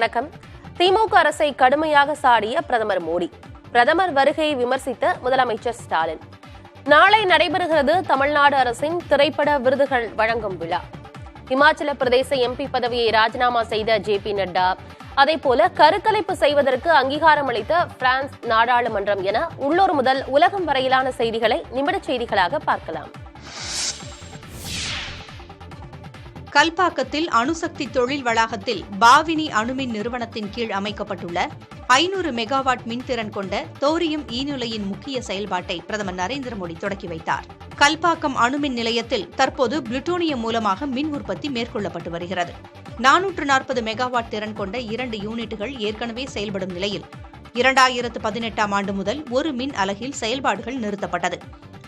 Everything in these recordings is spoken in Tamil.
வணக்கம். திமுக அரசை கடுமையாக சாடிய பிரதமர் மோடி. பிரதமர் வருகையை விமர்சித்த முதலமைச்சர் ஸ்டாலின். நாளை நடைபெறுகிறது தமிழ்நாடு அரசின் திரைப்பட விருதுகள் வழங்கும் விழா. இமாச்சல பிரதேச எம்பி பதவியை ராஜினாமா செய்த ஜே.பி. நட்டா, அதேபோல கருக்கலைப்பு செய்வதற்கு அங்கீகாரம் அளித்த பிரான்ஸ் நாடாளுமன்றம் என உள்ளூர் முதல் உலகம் வரையிலான செய்திகளை நிமிடச் செய்திகளாக பார்க்கலாம். கல்பாக்கத்தில் அணுசக்தி தொழில் வளாகத்தில் பாவினி அணுமின் நிறுவனத்தின் கீழ் அமைக்கப்பட்டுள்ள 500 மெகாவாட் மின்திறன் கொண்ட தோரியம் ஈநிலையின் முக்கிய செயல்பாட்டை பிரதமர் நரேந்திர மோடி தொடக்கி வைத்தார். கல்பாக்கம் அணுமின் நிலையத்தில் தற்போது புளுட்டோனியம் மூலமாக மின் உற்பத்தி மேற்கொள்ளப்பட்டு வருகிறது. 440 மெகாவாட் திறன் கொண்ட 2 யூனிட்டுகள் ஏற்கனவே செயல்படும் நிலையில் 2018ஆம் ஆண்டு முதல் ஒரு மின் அலகில் செயல்பாடுகள் நிறுத்தப்பட்டது.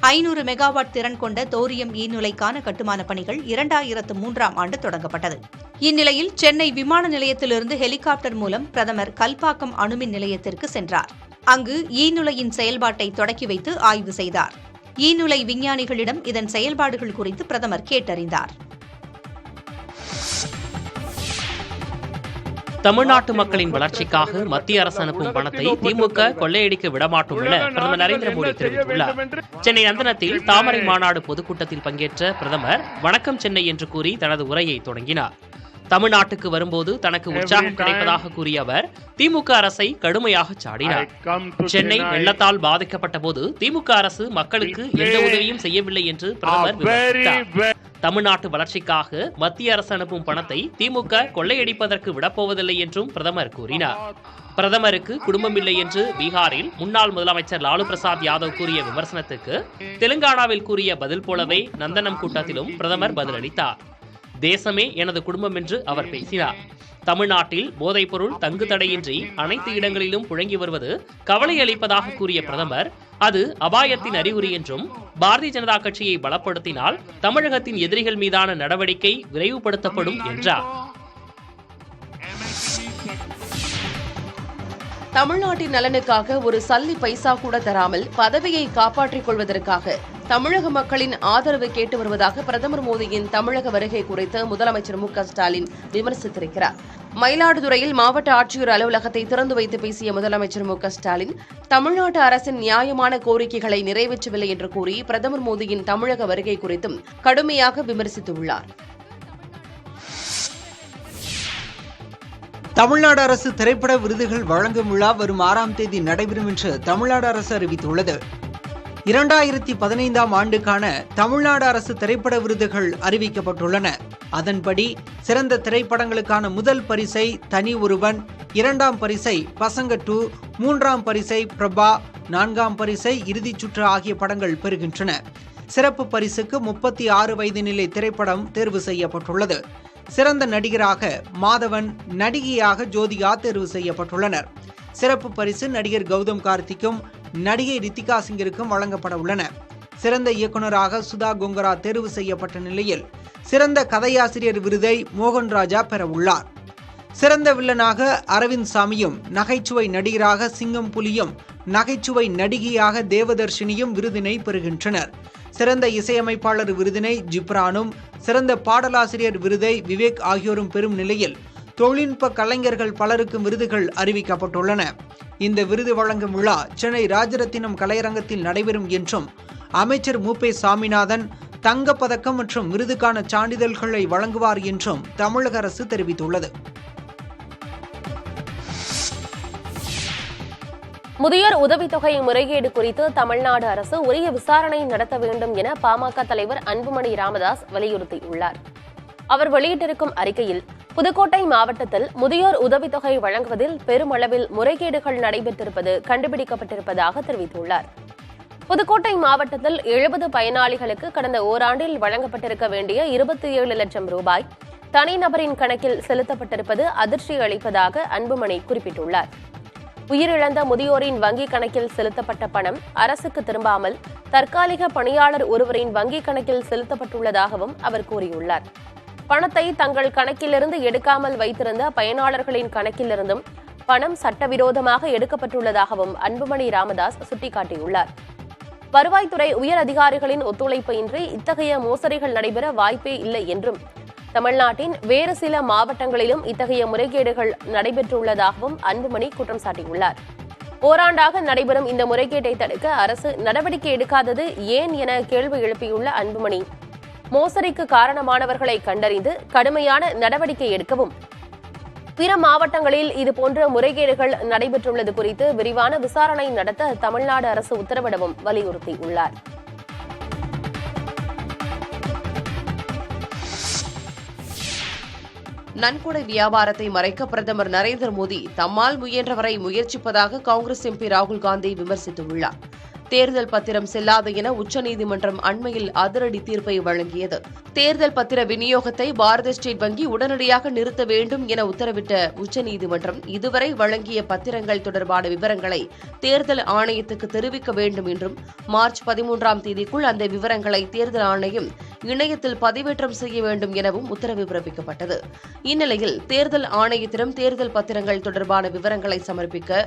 500 மெகாவாட் திறன் கொண்ட தோரியம் ஈநிலைக்கான கட்டுமான பணிகள் 2003ஆம் ஆண்டு தொடங்கப்பட்டது. இந்நிலையில் சென்னை விமான நிலையத்திலிருந்து ஹெலிகாப்டர் மூலம் பிரதமர் கல்பாக்கம் அணுமின் நிலையத்திற்கு சென்றார். அங்கு ஈநிலையின் செயல்பாட்டை தொடக்கி வைத்து ஆய்வு செய்தார். ஈநிலை விஞ்ஞானிகளிடம் இதன் செயல்பாடுகள் குறித்து பிரதமர் கேட்டறிந்தார். தமிழ்நாட்டு மக்களின் வளர்ச்சிக்காக மத்திய அரசு அனுப்பும் பணத்தை திமுக கொள்ளையடிக்க விடமாட்டோம் என பிரதமர் நரேந்திர மோடி தெரிவித்துள்ளார். சென்னை அந்தனத்தில் தாமரை மாநாடு பொதுக்கூட்டத்தில் பங்கேற்ற பிரதமர் வணக்கம் சென்னை என்று கூறி தனது உரையை தொடங்கினார். தமிழ்நாட்டுக்கு வரும்போது தனக்கு உற்சாகம் கிடைப்பதாக கூறிய அவர் திமுக அரசை கடுமையாக சாடினார். சென்னை வெள்ளத்தால் பாதிக்கப்பட்ட போது திமுக அரசு மக்களுக்கு எந்த உதவியும் செய்யவில்லை என்று பிரதமர் விமர்சித்தார். தமிழ்நாட்டு வளர்ச்சிக்காக மத்திய அரசு அனுப்பும் பணத்தை திமுக கொள்ளையடிப்பதற்கு விடப்போவதில்லை என்றும் பிரதமர் கூறினார். பிரதமருக்கு குடும்பம் இல்லை என்று பீகாரில் முன்னாள் முதலமைச்சர் லாலு பிரசாத் யாதவ் கூறிய விமர்சனத்துக்கு தெலுங்கானாவில் கூறிய பதில் போலவே நந்தனம் கூட்டத்திலும் பிரதமர் பதிலளித்தார். தேசமே எனது குடும்பம் என்று அவர் பேசினார். தமிழ்நாட்டில் போதைப்பொருள் தங்கு தடையின்றி அனைத்து இடங்களிலும் புழங்கி வருவது கவலை அளிப்பதாக கூறிய பிரதமர் அது அபாயத்தின் அறிகுறி என்றும் பாரதிய ஜனதா கட்சியை பலப்படுத்தினால் தமிழகத்தின் எதிரிகள் மீதான நடவடிக்கை விரைவுபடுத்தப்படும் என்றார். தமிழ்நாட்டின் நலனுக்காக ஒரு சல்லி பைசா கூட தராமல் பதவியை காப்பாற்றிக் கொள்வதற்காக தமிழக மக்களின் ஆதரவை கேட்டு வருவதாக பிரதமர் மோடியின் தமிழக வருகை குறித்து முதலமைச்சர் மு.க.ஸ்டாலின் விமர்சித்திருக்கிறார். மயிலாடுதுறையில் மாவட்ட ஆட்சியர் அலுவலகத்தை திறந்து வைத்து பேசிய முதலமைச்சர் மு.க.ஸ்டாலின் தமிழ்நாட்டு அரசின் நியாயமான கோரிக்கைகளை நிறைவேற்றவில்லை என்று கூறி பிரதமர் மோடியின் தமிழக வருகை குறித்தும் கடுமையாக விமர்சித்துள்ளார். தமிழ்நாடு அரசு திரைப்பட விருதுகள் வழங்கும் விழா வரும் 6ஆம் தேதி நடைபெறும் என்று தமிழ்நாடு அரசு அறிவித்துள்ளது. 2015ஆம் ஆண்டுக்கான தமிழ்நாடு அரசு திரைப்பட விருதுகள் அறிவிக்கப்பட்டுள்ளன. அதன்படி சிறந்த திரைப்படங்களுக்கான முதல் பரிசை தனி ஒருவன், 2ஆம் பரிசை பசங்க 2, 3ஆம் பரிசை பிரபா, 4ஆம் பரிசை இறுதிச் சுற்று ஆகிய படங்கள் பெறுகின்றன. சிறப்பு பரிசுக்கு 36 வயது நிலை திரைப்படம் தேர்வு செய்யப்பட்டுள்ளது. சிறந்த நடிகராக மாதவன், நடிகையாக ஜோதிகா தேர்வு செய்யப்பட்டுள்ளனர். சிறப்பு பரிசு நடிகர் கௌதம் கார்த்திக்கும் நடிகை ரித்திகா சிங்கிற்கும் வழங்கப்பட உள்ளன. சிறந்த இயக்குநராக சுதா கொங்கரா தேர்வு செய்யப்பட்ட நிலையில் சிறந்த கதையாசிரியர் விருதை மோகன் ராஜா பெற உள்ளார். சிறந்த வில்லனாக அரவிந்த் சாமியும், நகைச்சுவை நடிகராக சிங்கம் புலியும், நகைச்சுவை நடிகையாக தேவதர்ஷினியும் விருதினை பெறுகின்றனர். சிறந்த இசையமைப்பாளர் விருதினை ஜிப்ரானும், சிறந்த பாடலாசிரியர் விருதை விவேக் ஆகியோரும் பெறும் நிலையில் தொழில்நுட்ப கலைஞர்கள் பலருக்கும் விருதுகள் அறிவிக்கப்பட்டுள்ளன. இந்த விருது வழங்கும் விழா சென்னை ராஜரத்தினம் கலையரங்கத்தில் நடைபெறும் என்றும் அமைச்சர் மு.பே. சாமிநாதன் தங்கப்பதக்கம் மற்றும் விருதுக்கான சான்றிதழ்களை வழங்குவார் என்றும் தமிழக அரசு தெரிவித்துள்ளது. முதியோர் உதவித்தொகை முறைகேடு குறித்து தமிழ்நாடு அரசு உரிய விசாரணை நடத்த வேண்டும் என பாமக தலைவர் அன்புமணி ராமதாஸ் வலியுறுத்தியுள்ளார். அவர் வெளியிட்டிருக்கும் அறிக்கையில் புதுக்கோட்டை மாவட்டத்தில் முதியோர் உதவித்தொகை வழங்குவதில் பெருமளவில் முறைகேடுகள் நடைபெற்றிருப்பது கண்டுபிடிக்கப்பட்டிருப்பதாக தெரிவித்துள்ளார். புதுக்கோட்டை மாவட்டத்தில் 70 பயனாளிகளுக்கு கடந்த ஓராண்டில் வழங்கப்பட்டிருக்க வேண்டிய 27 லட்சம் ரூபாய் தனிநபரின் கணக்கில் செலுத்தப்பட்டிருப்பது அதிர்ச்சி அளிப்பதாக அன்புமணி குறிப்பிட்டுள்ளார். உயிரிழந்த முதியோரின் வங்கிக் கணக்கில் செலுத்தப்பட்ட பணம் அரசுக்கு திரும்பாமல் தற்காலிக பணியாளர் ஒருவரின் வங்கிக் கணக்கில் செலுத்தப்பட்டுள்ளதாகவும் அவர் கூறியுள்ளார். பணத்தை தங்கள் கணக்கிலிருந்து எடுக்காமல் வைத்திருந்த பயனாளர்களின் கணக்கிலிருந்தும் பணம் சட்டவிரோதமாக எடுக்கப்பட்டுள்ளதாகவும் அன்புமணி ராமதாஸ் சுட்டிக்காட்டியுள்ளார். வருவாய்த்துறை உயர் அதிகாரிகளின் ஒத்துழைப்பு இன்றி இத்தகைய மோசடிகள் நடைபெற வாய்ப்பே இல்லை என்றும் தமிழ்நாட்டின் வேறு சில மாவட்டங்களிலும் இத்தகைய முறைகேடுகள் நடைபெற்றுள்ளதாகவும் அன்புமணி குற்றம் சாட்டியுள்ளார். ஓராண்டாக நடைபெறும் இந்த முறைகேட்டை தடுக்க அரசு நடவடிக்கை எடுக்காதது ஏன் என கேள்வி எழுப்பியுள்ள அன்புமணி, மோசடிக்கு காரணமானவர்களை கண்டறிந்து கடுமையான நடவடிக்கை எடுக்கவும், பிற மாவட்டங்களில் இதுபோன்ற முறைகேடுகள் நடைபெற்றுள்ளது குறித்து விரிவான விசாரணை நடத்த தமிழ்நாடு அரசு உத்தரவிடவும் வலியுறுத்தியுள்ளார். நன்கொடை வியாபாரத்தை மறைக்க பிரதமர் நரேந்திர மோடி தம்மால் முயன்றவரை முயற்சிப்பதாக காங்கிரஸ் எம்பி ராகுல் காந்தி விமர்சித்துள்ளார். தேர்தல் பத்திரம் செல்லாது என உச்சநீதிமன்றம் அண்மையில் அதிரடி தீர்ப்பை வழங்கியது. தேர்தல் பத்திர விநியோகத்தை பாரத ஸ்டேட் வங்கி உடனடியாக நிறுத்த வேண்டும் என உத்தரவிட்ட உச்சநீதிமன்றம் இதுவரை வழங்கிய பத்திரங்கள் தொடர்பான விவரங்களை தேர்தல் ஆணையத்துக்கு தெரிவிக்க வேண்டும் என்றும், மார்ச் 13ஆம் தேதிக்குள் அந்த விவரங்களை தேர்தல் ஆணையம் இணையத்தில் பதிவேற்றம் செய்ய வேண்டும் எனவும் உத்தரவு பிறப்பிக்கப்பட்டது. இந்நிலையில் தேர்தல் ஆணையத்திடம் தேர்தல் பத்திரங்கள் தொடர்பான விவரங்களை சமர்ப்பிக்க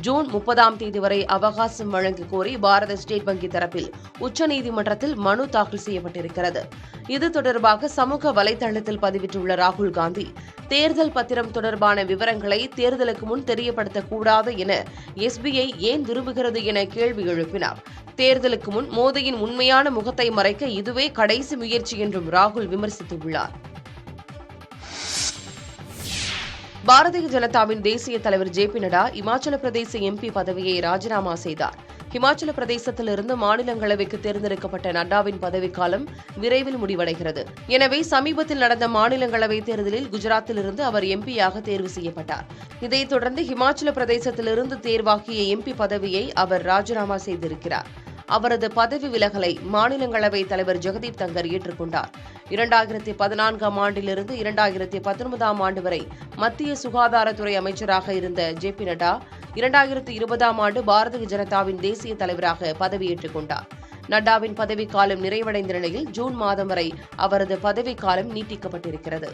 ஜூன் 30ஆம் தேதி வரை அவகாசம் வழங்க கோரி பாரத ஸ்டேட் வங்கி தரப்பில் உச்சநீதிமன்றத்தில் மனு தாக்கல் செய்யப்பட்டிருக்கிறது. இது தொடர்பாக சமூக வலைதளத்தில் பதிவிட்டுள்ள ராகுல் காந்தி, தேர்தல் பத்திரம் தொடர்பான விவரங்களை தேர்தலுக்கு முன் தெரியப்படுத்தக்கூடாது என எஸ்பிஐ ஏன் விரும்புகிறது என கேள்வி எழுப்பினார். தேர்தலுக்கு முன் மோடியின் உண்மையான முகத்தை மறைக்க இதுவே கடைசி முயற்சி என்றும் ராகுல் விமர்சித்துள்ளார். பாரதிய ஜனதாவின் தேசிய தலைவர் ஜே.பி. நட்டா இமாச்சல பிரதேச எம்பி பதவியை ராஜினாமா செய்தார். இமாச்சல பிரதேசத்திலிருந்து மாநிலங்களவைக்கு தேர்ந்தெடுக்கப்பட்ட நட்டாவின் பதவிக்காலம் விரைவில் முடிவடைகிறது. எனவே சமீபத்தில் நடந்த மாநிலங்களவை தேர்தலில் குஜராத்திலிருந்து அவர் எம்பியாக தேர்வு செய்யப்பட்டார். இதைத் தொடர்ந்து இமாச்சல பிரதேசத்திலிருந்து தேர்வாகிய எம்பி பதவியை அவர் ராஜினாமா செய்திருக்கிறார். அவரது பதவி விலகலை மாநிலங்களவை தலைவர் ஜெகதீப் தங்கர் ஏற்றுக்கொண்டார். 2014ஆம் ஆண்டிலிருந்து 2019ஆம் ஆண்டு வரை மத்திய சுகாதாரத்துறை அமைச்சராக இருந்த ஜே.பி. நட்டா 2020ஆம் ஆண்டு பாரதிய ஜனதாவின் தேசிய தலைவராக பதவியேற்றுக் கொண்டார். நட்டாவின் பதவிக்காலம் நிறைவடைந்த நிலையில் ஜூன் மாதம் வரை அவரது பதவிக்காலம் நீட்டிக்கப்பட்டிருக்கிறது.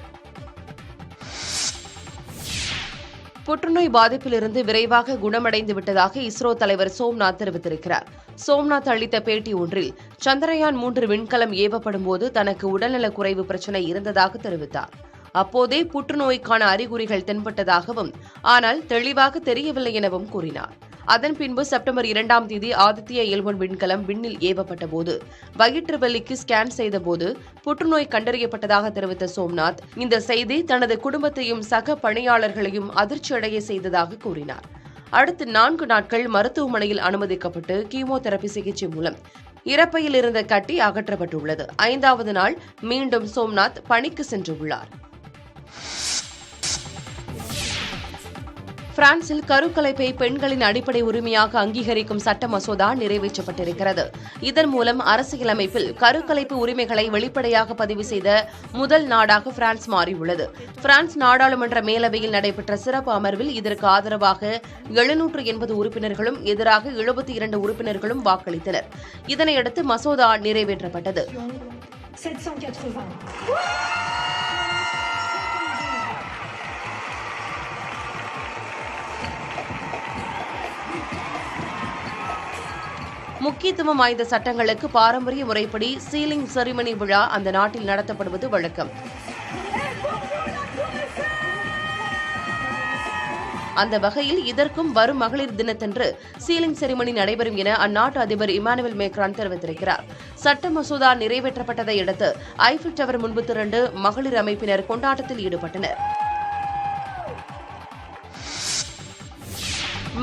புற்றுநோய் பாதிப்பிலிருந்து விரைவாக குணமடைந்து விட்டதாக இஸ்ரோ தலைவர் சோம்நாத் தெரிவித்திருக்கிறார். சோம்நாத் அளித்த பேட்டி ஒன்றில் சந்திரயான் 3 விண்கலம் ஏவப்படும் போது தனக்கு உடல்நலக் குறைவு பிரச்சினை இருந்ததாக தெரிவித்தார். அப்போதே புற்றுநோய்க்கான அறிகுறிகள் தென்பட்டதாகவும், ஆனால் தெளிவாக தெரியவில்லை எனவும் கூறினார். அதன் பின்பு செப்டம்பர் 2ஆம் தேதி ஆதித்யா L1 விண்கலம் விண்ணில் ஏவப்பட்ட போது வயிற்று வலிக்கு ஸ்கேன் செய்தபோது புற்றுநோய் கண்டறியப்பட்டதாக தெரிவித்த சோம்நாத், இந்த செய்தி தனது குடும்பத்தையும் சக பணியாளர்களையும் அதிர்ச்சியடைய செய்ததாக கூறினார். அடுத்து 4 நாட்கள் மருத்துவமனையில் அனுமதிக்கப்பட்டு கீமோதெரபி சிகிச்சை மூலம் இரைப்பையில் இருந்த கட்டி அகற்றப்பட்டுள்ளது. 5வது நாள் மீண்டும் சோம்நாத் பணிக்கு சென்றுள்ளார். பிரான்சில் கருக்கலைப்பை பெண்களின் அடிப்படை உரிமையாக அங்கீகரிக்கும் சட்ட மசோதா நிறைவேற்றப்பட்டிருக்கிறது. இதன் மூலம் அரசியலமைப்பில் கருக்கலைப்பு உரிமைகளை வெளிப்படையாக பதிவு செய்த முதல் நாடாக பிரான்ஸ் மாறியுள்ளது. பிரான்ஸ் நாடாளுமன்ற மேலவையில் நடைபெற்ற சிறப்பு அமர்வில் இதற்கு ஆதரவாக 780 உறுப்பினர்களும் எதிராக 72 உறுப்பினர்களும் வாக்களித்தனர். இதனையடுத்து மசோதா நிறைவேற்றப்பட்டது. முக்கியத்துவம் வாய்ந்த சட்டங்களுக்கு பாரம்பரிய முறைப்படி சீலிங் செரிமனி விழா அந்த நாட்டில் நடத்தப்படுவது வழக்கம். அந்த வகையில் இதற்கும் வரும் மகளிர் தினத்தன்று சீலிங் செரிமனி நடைபெறும் என அந்நாட்டு அதிபர் இமானுவேல் மேக்ரான் தெரிவித்திருக்கிறார். சட்ட மசோதா நிறைவேற்றப்பட்டதை அடுத்து ஐஃபில் டவர் முன்பு திரண்டு மகளிர் அமைப்பினர் கொண்டாட்டத்தில் ஈடுபட்டனர்.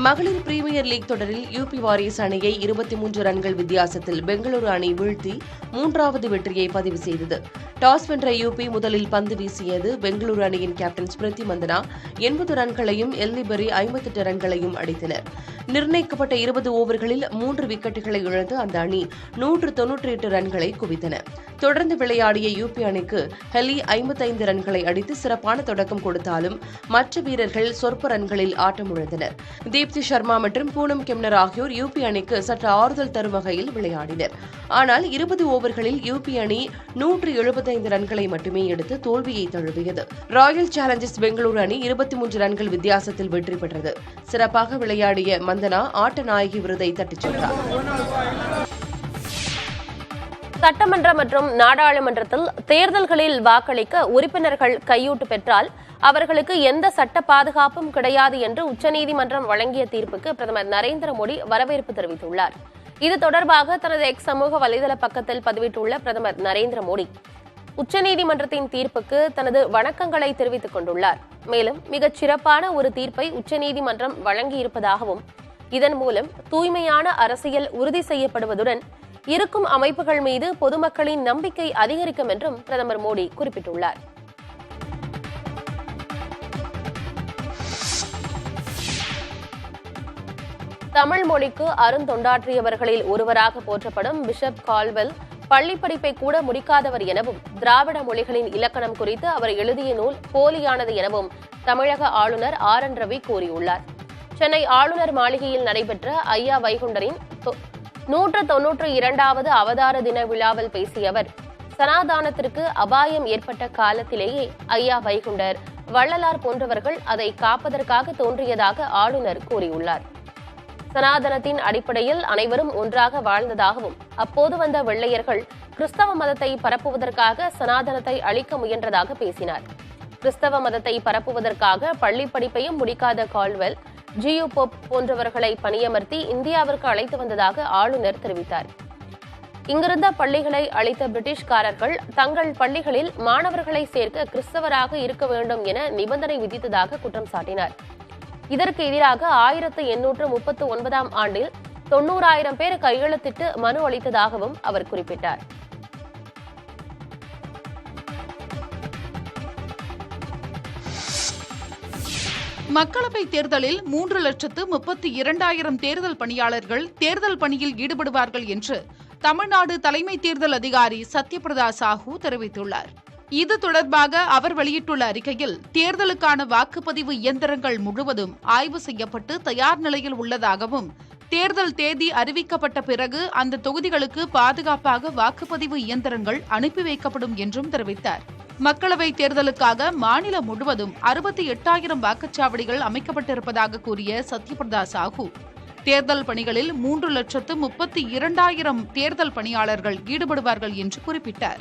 மகளிர் பிரீமியர் லீக் தொடரில் யூபி வாரியர்ஸ் அணியை 23 ரன்கள் வித்தியாசத்தில் பெங்களூரு அணி வீழ்த்தி 3வது வெற்றியை பதிவு செய்தது. டாஸ் வென்ற யூபி முதலில் பந்து வீசியது. பெங்களூரு அணியின் கேப்டன் ஸ்மிருதி மந்தனா 80 ரன்களையும் எல்லிபெரி 58 ரன்களையும் அடித்தனர். நிர்ணயிக்கப்பட்ட 20 ஓவர்களில் 3 விக்கெட்டுகளை இழந்து அந்த அணி 198 ரன்களை குவித்தன. தொடர்ந்து விளையாடிய யூபி அணிக்கு ஹெலி 55 ரன்களை அடித்து சிறப்பான தொடக்கம் கொடுத்தாலும் மற்ற வீரர்கள் சொற்ப ரன்களில் ஆட்டமிழந்தனர். தீப்தி சர்மா மற்றும் பூனம் கெம்னர் ஆகியோர் யூபி அணிக்கு சற்று ஆறுதல் தரும் வகையில் விளையாடினர். ஆனால் 20 ஓவர்களில் யூபி அணி 175 ரன்களை மட்டுமே எடுத்து தோல்வியை தழுவியது. ராயல் சேலஞ்சர்ஸ் பெங்களூரு அணி 23 ரன்கள் வித்தியாசத்தில் வெற்றி பெற்றது. சிறப்பாக விளையாடிய மந்தனா ஆட்ட நாயகி விருதை தட்டிச் சென்றார். சட்டமன்ற மற்றும் நாடாளுமன்றத்தில் தேர்தல்களில் வாக்களிக்க உறுப்பினர்கள் கையூட்டு பெற்றால் அவர்களுக்கு எந்த சட்ட பாதுகாப்பும் கிடையாது என்று உச்சநீதிமன்றம் வழங்கிய தீர்ப்புக்கு பிரதமர் நரேந்திர மோடி வரவேற்பு தெரிவித்துள்ளார். இது தொடர்பாக தனது எக்ஸ் சமூக வலைதள பக்கத்தில் பதிவிட்டுள்ள பிரதமர் நரேந்திர மோடி உச்சநீதிமன்றத்தின் தீர்ப்புக்கு தனது வணக்கங்களை தெரிவித்துக் கொண்டுள்ளார். மேலும் மிகச் சிறப்பான ஒரு தீர்ப்பை உச்சநீதிமன்றம் வழங்கியிருப்பதாகவும் இதன் மூலம் தூய்மையான அரசியல் உறுதி செய்யப்படுவதுடன் இருக்கும் அமைப்புகள் மீது பொதுமக்களின் நம்பிக்கை அதிகரிக்கும் என்றும் பிரதமர் மோடி குறிப்பிட்டுள்ளார். தமிழ் மொழிக்கு அருந்தொண்டாற்றியவர்களில் ஒருவராக போற்றப்படும் பிஷப் கால்வெல் பள்ளிப்படிப்பை கூட முடிக்காதவர் எனவும் திராவிட மொழிகளின் இலக்கணம் குறித்து அவர் எழுதிய நூல் போலியானது எனவும் தமிழக ஆளுநர் RN ரவி கூறியுள்ளார். சென்னை ஆளுநர் மாளிகையில் நடைபெற்ற ஐயா வைகுண்டரின் 192வது அவதார தின விழாவில் பேசிய அவர் சனாதானத்திற்கு அபாயம் ஏற்பட்ட காலத்திலேயே ஐயா வைகுண்டர், வள்ளலார் போன்றவர்கள் அதை காப்பதற்காக தோன்றியதாக ஆளுநர் கூறியுள்ளார். சனாதனத்தின் அடிப்படையில் அனைவரும் ஒன்றாக வாழ்ந்ததாகவும் அப்போது வந்த வெள்ளையர்கள் கிறிஸ்தவ மதத்தை பரப்புவதற்காக சனாதனத்தை அழிக்க முயன்றதாக பேசினார். கிறிஸ்தவ மதத்தை பரப்புவதற்காக பள்ளிப் படிப்பையும் முடிக்காத கால்வெல் ஜியு போப் போன்றவர்களை பணியமர்த்தி இந்தியாவிற்கு அழைத்து வந்ததாக ஆளுநர் தெரிவித்தார். இங்கிருந்த பள்ளிகளை அளித்த பிரிட்டிஷ்காரர்கள் தங்கள் பள்ளிகளில் மாணவர்களை சேர்க்க கிறிஸ்தவராக இருக்க வேண்டும் என நிபந்தனை விதித்ததாக குற்றம் சாட்டினார். இதற்கு எதிராக 1839ஆம் ஆண்டில் 90,000 பேர் கையெழுத்திட்டு மனு அளித்ததாகவும் அவர் குறிப்பிட்டார். மக்களவைத் தேர்தலில் 3,32,000 தேர்தல் பணியாளர்கள் தேர்தல் பணியில் ஈடுபடுவார்கள் என்று தமிழ்நாடு தலைமை தேர்தல் அதிகாரி சத்யபிரதா சாஹூ தெரிவித்துள்ளார். இது தொடர்பாக அவர் வெளியிட்டுள்ள அறிக்கையில் தேர்தலுக்கான வாக்குப்பதிவு இயந்திரங்கள் முழுவதும் ஆய்வு செய்யப்பட்டு தயார் நிலையில் உள்ளதாகவும் தேர்தல் தேதி அறிவிக்கப்பட்ட பிறகு அந்த தொகுதிகளுக்கு பாதுகாப்பாக வாக்குப்பதிவு இயந்திரங்கள் அனுப்பி வைக்கப்படும் என்றும் தெரிவித்தார். மக்களவைத் தேர்தலுக்காக மாநிலம் முழுவதும் 68,000 வாக்குச்சாவடிகள் அமைக்கப்பட்டிருப்பதாக கூறிய சத்யபிரதா சாஹூ தேர்தல் பணிகளில் 3,32,000 தேர்தல் பணியாளர்கள் ஈடுபடுவார்கள் என்று குறிப்பிட்டார்.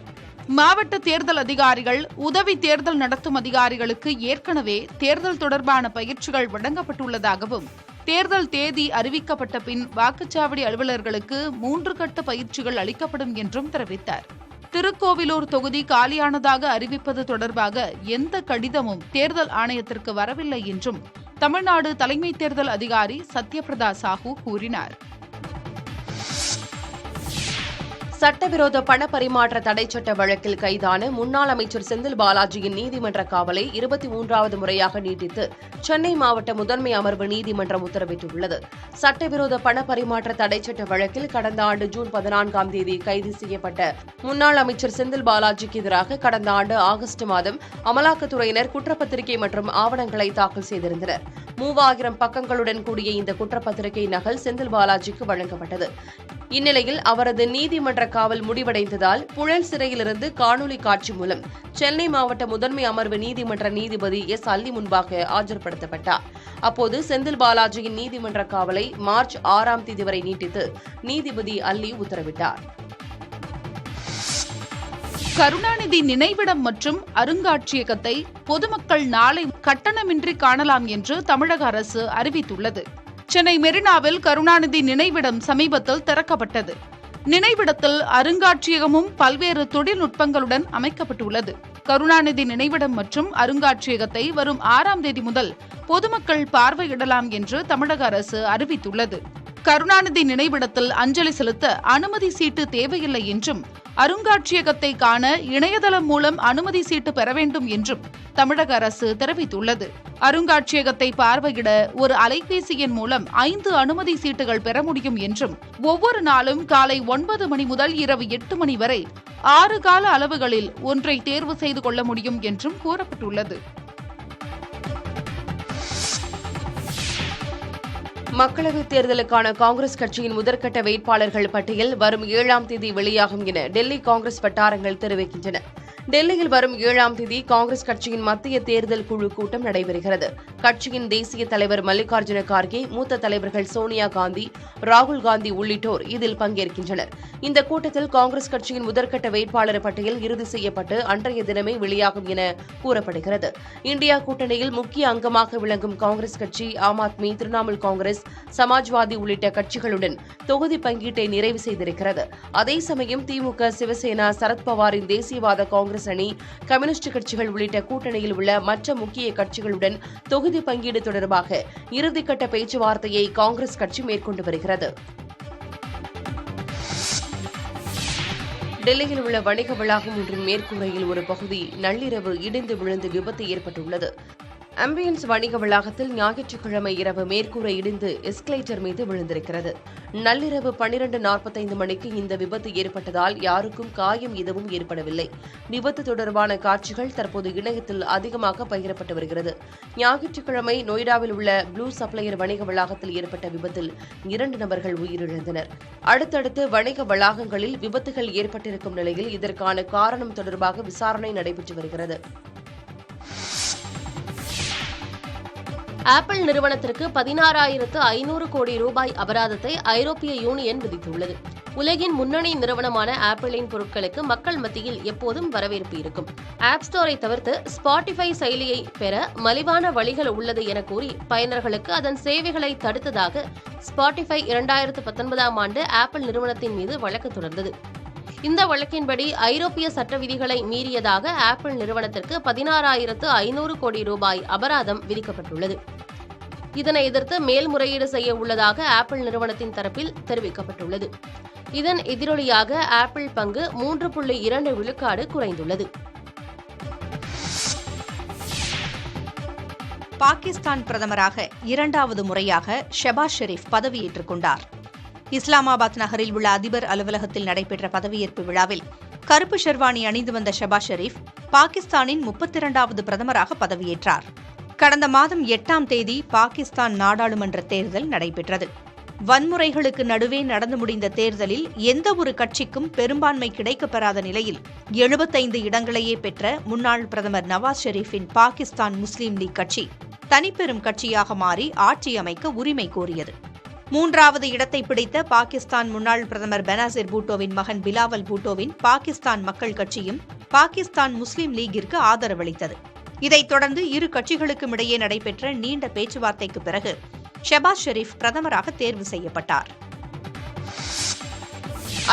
மாவட்ட தேர்தல் அதிகாரிகள், உதவி தேர்தல் நடத்தும் அதிகாரிகளுக்கு ஏற்கனவே தேர்தல் தொடர்பான பயிற்சிகள் வழங்கப்பட்டுள்ளதாகவும் தேர்தல் தேதி அறிவிக்கப்பட்ட பின் வாக்குச்சாவடி அலுவலர்களுக்கு 3 கட்ட பயிற்சிகள் அளிக்கப்படும் என்றும் தெரிவித்தார். திருக்கோவிலூர் தொகுதி காலியானதாக அறிவிப்பது தொடர்பாக எந்த கடிதமும் தேர்தல் ஆணையத்திற்கு வரவில்லை என்றும் தமிழ்நாடு தலைமை தேர்தல் அதிகாரி சத்யபிரதா சாஹூ கூறினார். சட்டவிரோத பண பரிமாற்ற தடை சட்ட வழக்கில் கைதான முன்னாள் அமைச்சர் செந்தில் பாலாஜியின் நீதிமன்ற காவலை 23வது முறையாக நீட்டித்து சென்னை மாவட்ட முதன்மை அமர்வு நீதிமன்றம் உத்தரவிட்டுள்ளது. சட்டவிரோத பண பரிமாற்ற தடை சட்ட வழக்கில் கடந்த ஆண்டு ஜூன் 14ஆம் தேதி கைது செய்யப்பட்ட முன்னாள் அமைச்சர் செந்தில் பாலாஜிக்கு எதிராக கடந்த ஆண்டு ஆகஸ்ட் மாதம் அமலாக்கத்துறையினர் குற்றப்பத்திரிகை மற்றும் ஆவணங்களை தாக்கல் செய்திருந்தனர். 3000 பக்கங்களுடன் கூடிய இந்த குற்றப்பத்திரிகை நகல் செந்தில் பாலாஜிக்கு வழங்கப்பட்டது. இந்நிலையில் அவரது நீதிமன்ற காவல் முடிவடைந்ததால் புழல் சிறையிலிருந்து காணொலி காட்சி மூலம் சென்னை மாவட்ட முதன்மை அமர்வு நீதிமன்ற நீதிபதி எஸ் அல்லி முன்பாக ஆஜர்படுத்தப்பட்டார். அப்போது செந்தில் பாலாஜியின் நீதிமன்ற காவலை மார்ச் 6ஆம் தேதி வரை நீட்டித்து நீதிபதி அல்லி உத்தரவிட்டார். கருணாநிதி நினைவிடம் மற்றும் அருங்காட்சியகத்தை பொதுமக்கள் நாளை கட்டணமின்றி காணலாம் என்று தமிழக அரசு அறிவித்துள்ளது. சென்னை மெரினாவில் கருணாநிதி நினைவிடம் சமீபத்தில் திறக்கப்பட்டது. நினைவிடத்தில் அருங்காட்சியகமும் பல்வேறு தொழில்நுட்பங்களுடன் அமைக்கப்பட்டுள்ளது. கருணாநிதி நினைவிடம் மற்றும் அருங்காட்சியகத்தை வரும் 6ஆம் தேதி முதல் பொதுமக்கள் பார்வையிடலாம் என்று தமிழக அரசு அறிவித்துள்ளது. கருணாநிதி நினைவிடத்தில் அஞ்சலி செலுத்த அனுமதி சீட்டு தேவையில்லை என்றும் அருங்காட்சியகத்தை காண இணையதளம் மூலம் அனுமதி சீட்டு பெற வேண்டும் என்றும் தமிழக அரசு தெரிவித்துள்ளது. அருங்காட்சியகத்தை பார்வையிட ஒரு அலைபேசி எண் மூலம் 5 அனுமதி சீட்டுகள் பெற முடியும் என்றும் ஒவ்வொரு நாளும் காலை 9 மணி முதல் இரவு 8 மணி வரை 6 கால அளவுகளில் ஒன்றை தேர்வு செய்து கொள்ள முடியும் என்றும் கூறப்பட்டுள்ளது. மக்களவைத் தேர்தலுக்கான காங்கிரஸ் கட்சியின் முதற்கட்ட வேட்பாளர்கள் பட்டியல் வரும் 7ஆம் தேதி வெளியாகும் என டெல்லி காங்கிரஸ் வட்டாரங்கள் தெரிவிக்கின்றன. டெல்லியில் வரும் 7ஆம் தேதி காங்கிரஸ் கட்சியின் மத்திய தேர்தல் குழு கூட்டம் நடைபெறுகிறது. கட்சியின் தேசிய தலைவர் மல்லிகார்ஜுன கார்கே, மூத்த தலைவர்கள் சோனியா காந்தி, ராகுல் காந்தி உள்ளிட்டோர் இதில் பங்கேற்கின்றனர். இந்த கூட்டத்தில் காங்கிரஸ் கட்சியின் முதற்கட்ட வேட்பாளர் பட்டியல் இறுதி செய்யப்பட்டு அன்றைய தினமே வெளியாகும் என கூறப்படுகிறது. இந்தியா கூட்டணியில் முக்கிய அங்கமாக விளங்கும் காங்கிரஸ் கட்சி, ஆம் ஆத்மி, திரிணாமுல் காங்கிரஸ், சமாஜ்வாதி உள்ளிட்ட கட்சிகளுடன் தொகுதி பங்கீட்டை நிறைவு செய்திருக்கிறது. அதே சமயம் திமுக, சிவசேனா, சரத்பவாரின் தேசியவாத காங்கிரஸ் அணி, கம்யூனிஸ்ட் கட்சிகள் உள்ளிட்ட கூட்டணியில் உள்ள மற்ற முக்கிய கட்சிகளுடன் தொகுதி பங்கீடு தொடர்பாக இறுதிக்கட்ட பேச்சுவார்த்தையை காங்கிரஸ் கட்சி மேற்கொண்டு வருகிறது. டெல்லியில் உள்ள வணிக வளாகம் ஒன்றின் மேற்கூரையில் ஒரு பகுதி நள்ளிரவு இடிந்து விழுந்து விபத்து ஏற்பட்டுள்ளது. ஆம்பியன்ஸ் வணிக வளாகத்தில் ஞாயிற்றுக்கிழமை இரவு மேற்கூரை இடிந்து எஸ்கலேட்டர் மீது விழுந்திருக்கிறது. நள்ளிரவு 12:45 மணிக்கு இந்த விபத்து ஏற்பட்டதால் யாருக்கும் காயம் எதுவும் ஏற்படவில்லை. விபத்து தொடர்பான காட்சிகள் தற்போது இணையத்தில் அதிகமாக பகிரப்பட்டு வருகிறது. ஞாயிற்றுக்கிழமை நொய்டாவில் உள்ள ப்ளூ சப்ளையர் வணிக வளாகத்தில் ஏற்பட்ட விபத்தில் 2 நபர்கள் உயிரிழந்தனர். அடுத்தடுத்து வணிக வளாகங்களில் விபத்துகள் ஏற்பட்டிருக்கும் நிலையில் இதற்கான காரணம் தொடர்பாக விசாரணை நடைபெற்று வருகிறது. ஆப்பிள் நிறுவனத்திற்கு 16,500 கோடி ரூபாய் அபராதத்தை ஐரோப்பிய யூனியன் விதித்துள்ளது. உலகின் முன்னணி நிறுவனமான ஆப்பிளின் பொருட்களுக்கு மக்கள் மத்தியில் எப்போதும் வரவேற்பு இருக்கும். ஆப் ஸ்டோரை தவிர்த்து ஸ்பாட்டிஃபை செயலியை பெற மலிவான வழிகள் உள்ளது என கூறி பயனர்களுக்கு அதன் சேவைகளை தடுத்ததாக ஸ்பாட்டிஃபை 2019ஆம் ஆண்டு ஆப்பிள் நிறுவனத்தின் மீது வழக்கு தொடர்ந்தது. இந்த வழக்கின்படி ஐரோப்பிய சட்ட விதிகளை மீறியதாக ஆப்பிள் நிறுவனத்திற்கு 16,500 கோடி ரூபாய் அபராதம் விதிக்கப்பட்டுள்ளது. இதனை எதிர்த்து மேல்முறையீடு செய்ய உள்ளதாக ஆப்பிள் நிறுவனத்தின் தரப்பில் தெரிவிக்கப்பட்டுள்ளது. இதன் எதிரொலியாக ஆப்பிள் பங்கு 3.2 விழுக்காடு குறைந்துள்ளது. பாகிஸ்தான் பிரதமராக 2வது முறையாக ஷெபாஸ் ஷெரீப் பதவியேற்றுக் கொண்டார். இஸ்லாமாபாத் நகரில் உள்ள அதிபர் அலுவலகத்தில் நடைபெற்ற பதவியேற்பு விழாவில் கருப்பு ஷெர்வானி அணிந்து வந்த ஷெபாஸ் ஷெரீப் பாகிஸ்தானின் 32வது பிரதமராக பதவியேற்றார். கடந்த மாதம் 8ஆம் தேதி பாகிஸ்தான் நாடாளுமன்ற தேர்தல் நடைபெற்றது. வன்முறைகளுக்கு நடுவே நடந்து முடிந்த தேர்தலில் எந்த ஒரு கட்சிக்கும் பெரும்பான்மை கிடைக்கப்பெறாத நிலையில் 75 இடங்களையே பெற்ற முன்னாள் பிரதமர் நவாஸ் ஷெரீஃபின் பாகிஸ்தான் முஸ்லீம் லீக் கட்சி தனிப்பெரும் கட்சியாக மாறி ஆட்சி அமைக்க உரிமை கோரியது. 3வது இடத்தை பிடித்த பாகிஸ்தான் முன்னாள் பிரதமர் பெனாசிர் பூட்டோவின் மகன் பிலாவல் பூட்டோவின் பாகிஸ்தான் மக்கள் கட்சியும் பாகிஸ்தான் முஸ்லீம் லீகிற்கு ஆதரவளித்தது. இதைத் தொடர்ந்து இரு கட்சிகளுக்கும் இடையே நடைபெற்ற நீண்ட பேச்சுவார்த்தைக்கு பிறகு ஷெபாஸ் ஷெரீப் பிரதமராக தேர்வு செய்யப்பட்டார்.